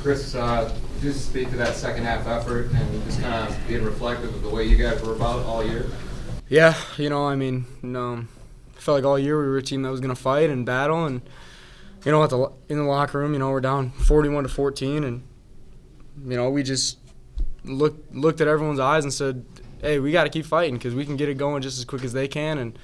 Chris, just speak to that second half effort and just kind of being reflective of the way you guys were about all year. Yeah, I felt like all year we were a team that was going to fight and battle, and in the locker room, we're down 41-14, and we just looked at everyone's eyes and said, hey, we got to keep fighting because we can get it going just as quick as they can, and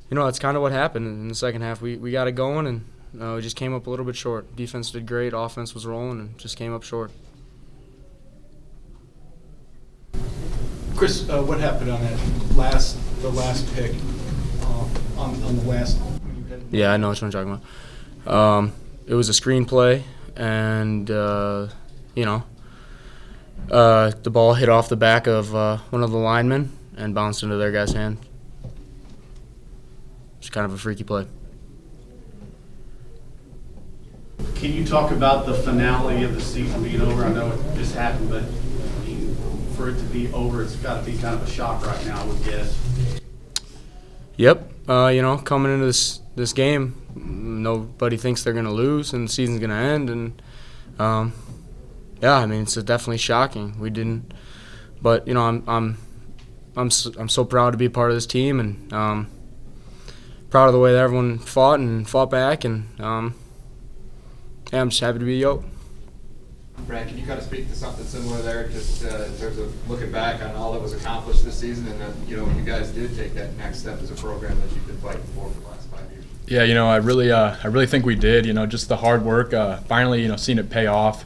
that's kind of what happened in the second half. We got it going, and we just came up a little bit short. Defense did great, offense was rolling, and just came up short. Chris, what happened on the last pick on the last? Yeah, I know what you're talking about. It was a screenplay, and the ball hit off the back of one of the linemen and bounced into their guy's hand. It's kind of a freaky play. Can you talk about the finality of the season being over? I know it just happened, but for it to be over, it's got to be kind of a shock right now, I would guess. Yep. Coming into this game, nobody thinks they're going to lose and the season's going to end. And it's definitely shocking. We didn't, but I'm so proud to be a part of this team, and proud of the way that everyone fought back, and I'm just happy to be Yoke. Brad, can you kind of speak to something similar there, just in terms of looking back on all that was accomplished this season, and that you guys did take that next step as a program that you've been fighting for the last 5 years? Yeah, I really think we did. Just the hard work, finally, seeing it pay off.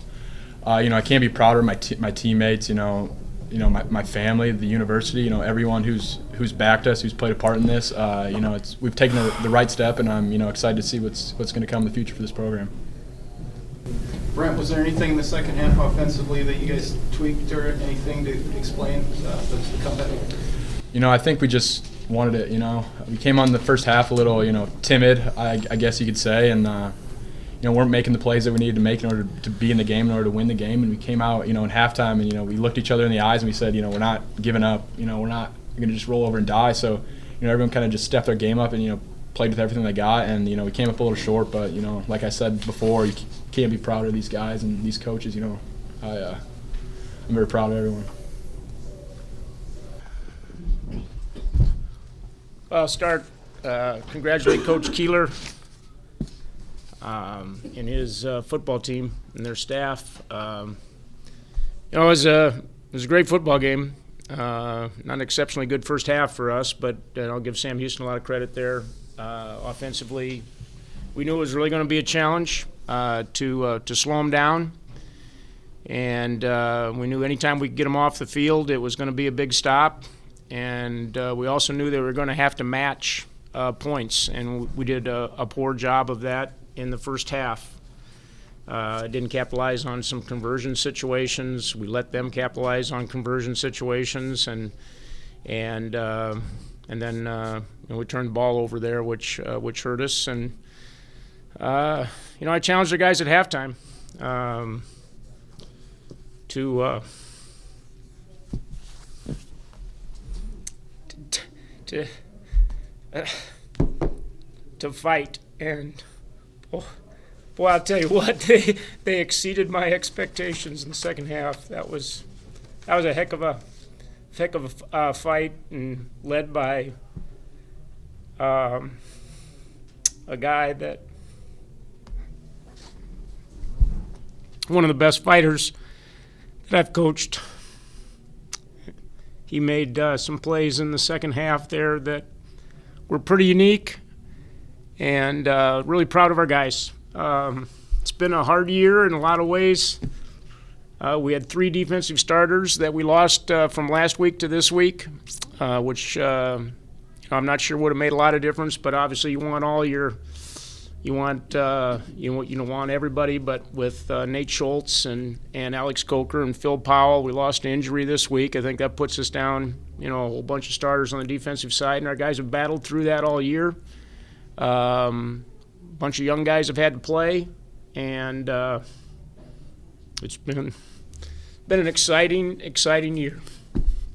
I can't be prouder of my teammates. My family, the university. Everyone who's backed us, who's played a part in this. We've taken the right step, and I'm excited to see what's going to come in the future for this program. Brent, was there anything in the second half offensively that you guys tweaked or anything to explain the comeback? I think we just wanted it. We came on the first half a little, timid, I guess you could say, and weren't making the plays that we needed to make in order to be in the game, in order to win the game. And we came out, in halftime, and we looked each other in the eyes and we said, we're not giving up. We're not going to just roll over and die. So, everyone kind of just stepped their game up and played with everything they got. And we came up a little short, but like I said before, you can't be prouder of these guys and these coaches. I'm very proud of everyone. I'll start congratulate Coach Keeler and his football team and their staff. It was a great football game. Not an exceptionally good first half for us, but I'll give Sam Houston a lot of credit there. Offensively, we knew it was really going to be a challenge to slow them down, and we knew anytime we could get them off the field, it was going to be a big stop. And we also knew they were going to have to match points, and we did a poor job of that in the first half. Didn't capitalize on some conversion situations. We let them capitalize on conversion situations, and then we turned the ball over there, which hurt us. And I challenged the guys at halftime to fight, and boy, I'll tell you what, they exceeded my expectations in the second half. That was a heck of a fight, and led by a guy that one of the best fighters that I've coached. He made some plays in the second half there that were pretty unique, and really proud of our guys. It's been a hard year in a lot of ways. We had 3 defensive starters that we lost from last week to this week, which I'm not sure would have made a lot of difference. But obviously, you want everybody. But with Nate Schultz and Alex Coker and Phil Powell, we lost to injury this week. I think that puts us down, a whole bunch of starters on the defensive side, and our guys have battled through that all year. Bunch of young guys have had to play, and it's been an exciting year.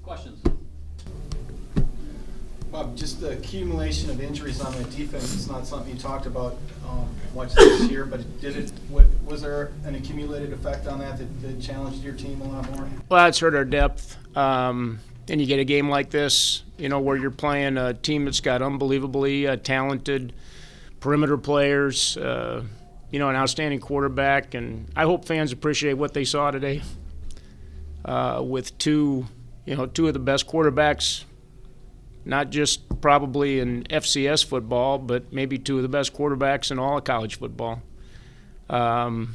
Questions? Bob, just the accumulation of injuries on the defense is not something you talked about much this year, but was there an accumulated effect on that challenged your team a lot more? Well, it's hurt our depth. And you get a game like this, where you're playing a team that's got unbelievably talented perimeter players, an outstanding quarterback, and I hope fans appreciate what they saw today with two of the best quarterbacks, not just probably in FCS football, but maybe two of the best quarterbacks in all of college football. And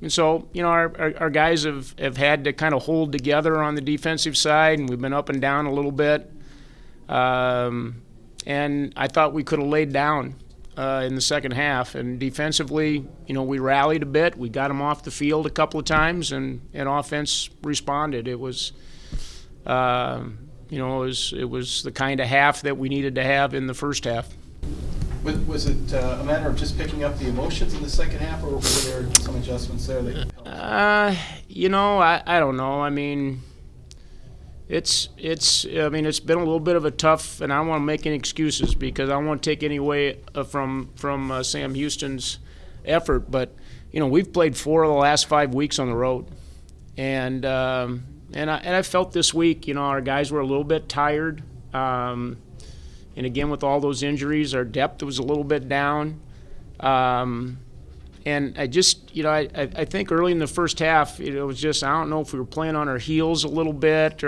so, our guys have had to kind of hold together on the defensive side, and we've been up and down a little bit. And I thought we could have laid down in the second half. And defensively, we rallied a bit. We got them off the field a couple of times, and offense responded. It was it was the kind of half that we needed to have in the first half. Was it a matter of just picking up the emotions in the second half, or were there some adjustments there that helped? I don't know. I mean, it's been a little bit of a tough, and I don't want to make any excuses because I don't want to take any away from Sam Houston's effort, but we've played 4 of the last 5 weeks on the road, and I felt this week, our guys were a little bit tired. And again, with all those injuries, our depth was a little bit down. And I just, I think early in the first half, it was just, I don't know if we were playing on our heels a little bit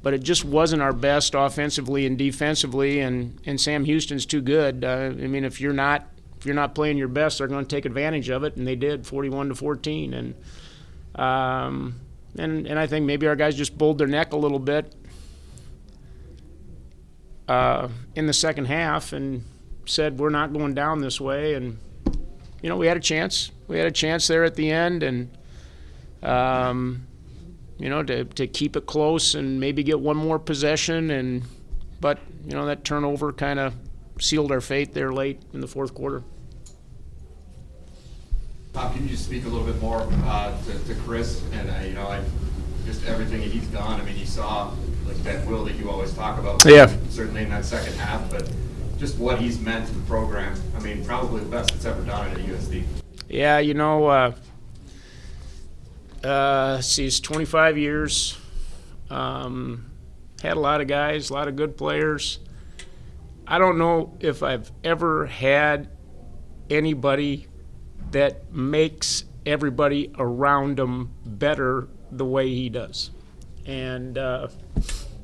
but it just wasn't our best offensively and defensively. And Sam Houston's too good. If you're not playing your best, they're going to take advantage of it, and they did, 41-14. And I think maybe our guys just bulled their neck a little bit in the second half and said we're not going down this way, and we had a chance. We had a chance there at the end, and to keep it close and maybe get one more possession, but that turnover kind of sealed our fate there late in the fourth quarter. Bob, can you just speak a little bit more to Chris and just everything he's done? You saw like that will that you always talk about. Yeah. Certainly in that second half, but just what he's meant to the program. Probably the best it's ever done at USD. Yeah, he's 25 years. Had a lot of guys, a lot of good players. I don't know if I've ever had anybody that makes everybody around him better the way he does. And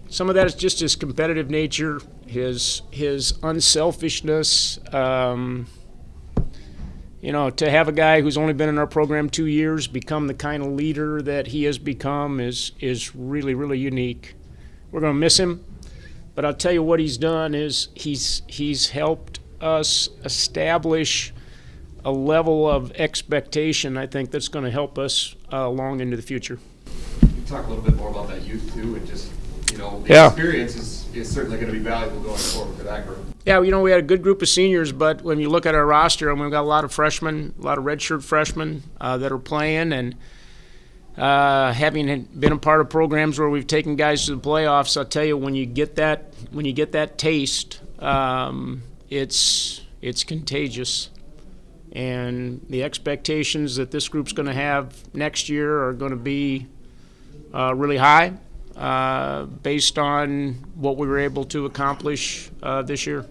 some of that is just his competitive nature, his unselfishness. To have a guy who's only been in our program 2 years become the kind of leader that he has become is really, really unique. We're going to miss him, but I'll tell you what he's done is he's helped us establish a level of expectation, I think, that's going to help us long into the future. You talk a little bit more about that youth too, and just the experience is certainly going to be valuable going forward for that group. Yeah, we had a good group of seniors, but when you look at our roster, and we've got a lot of freshmen, a lot of redshirt freshmen that are playing, and having been a part of programs where we've taken guys to the playoffs, I'll tell you, when you get that taste, it's contagious. And the expectations that this group's going to have next year are going to be really high based on what we were able to accomplish this year.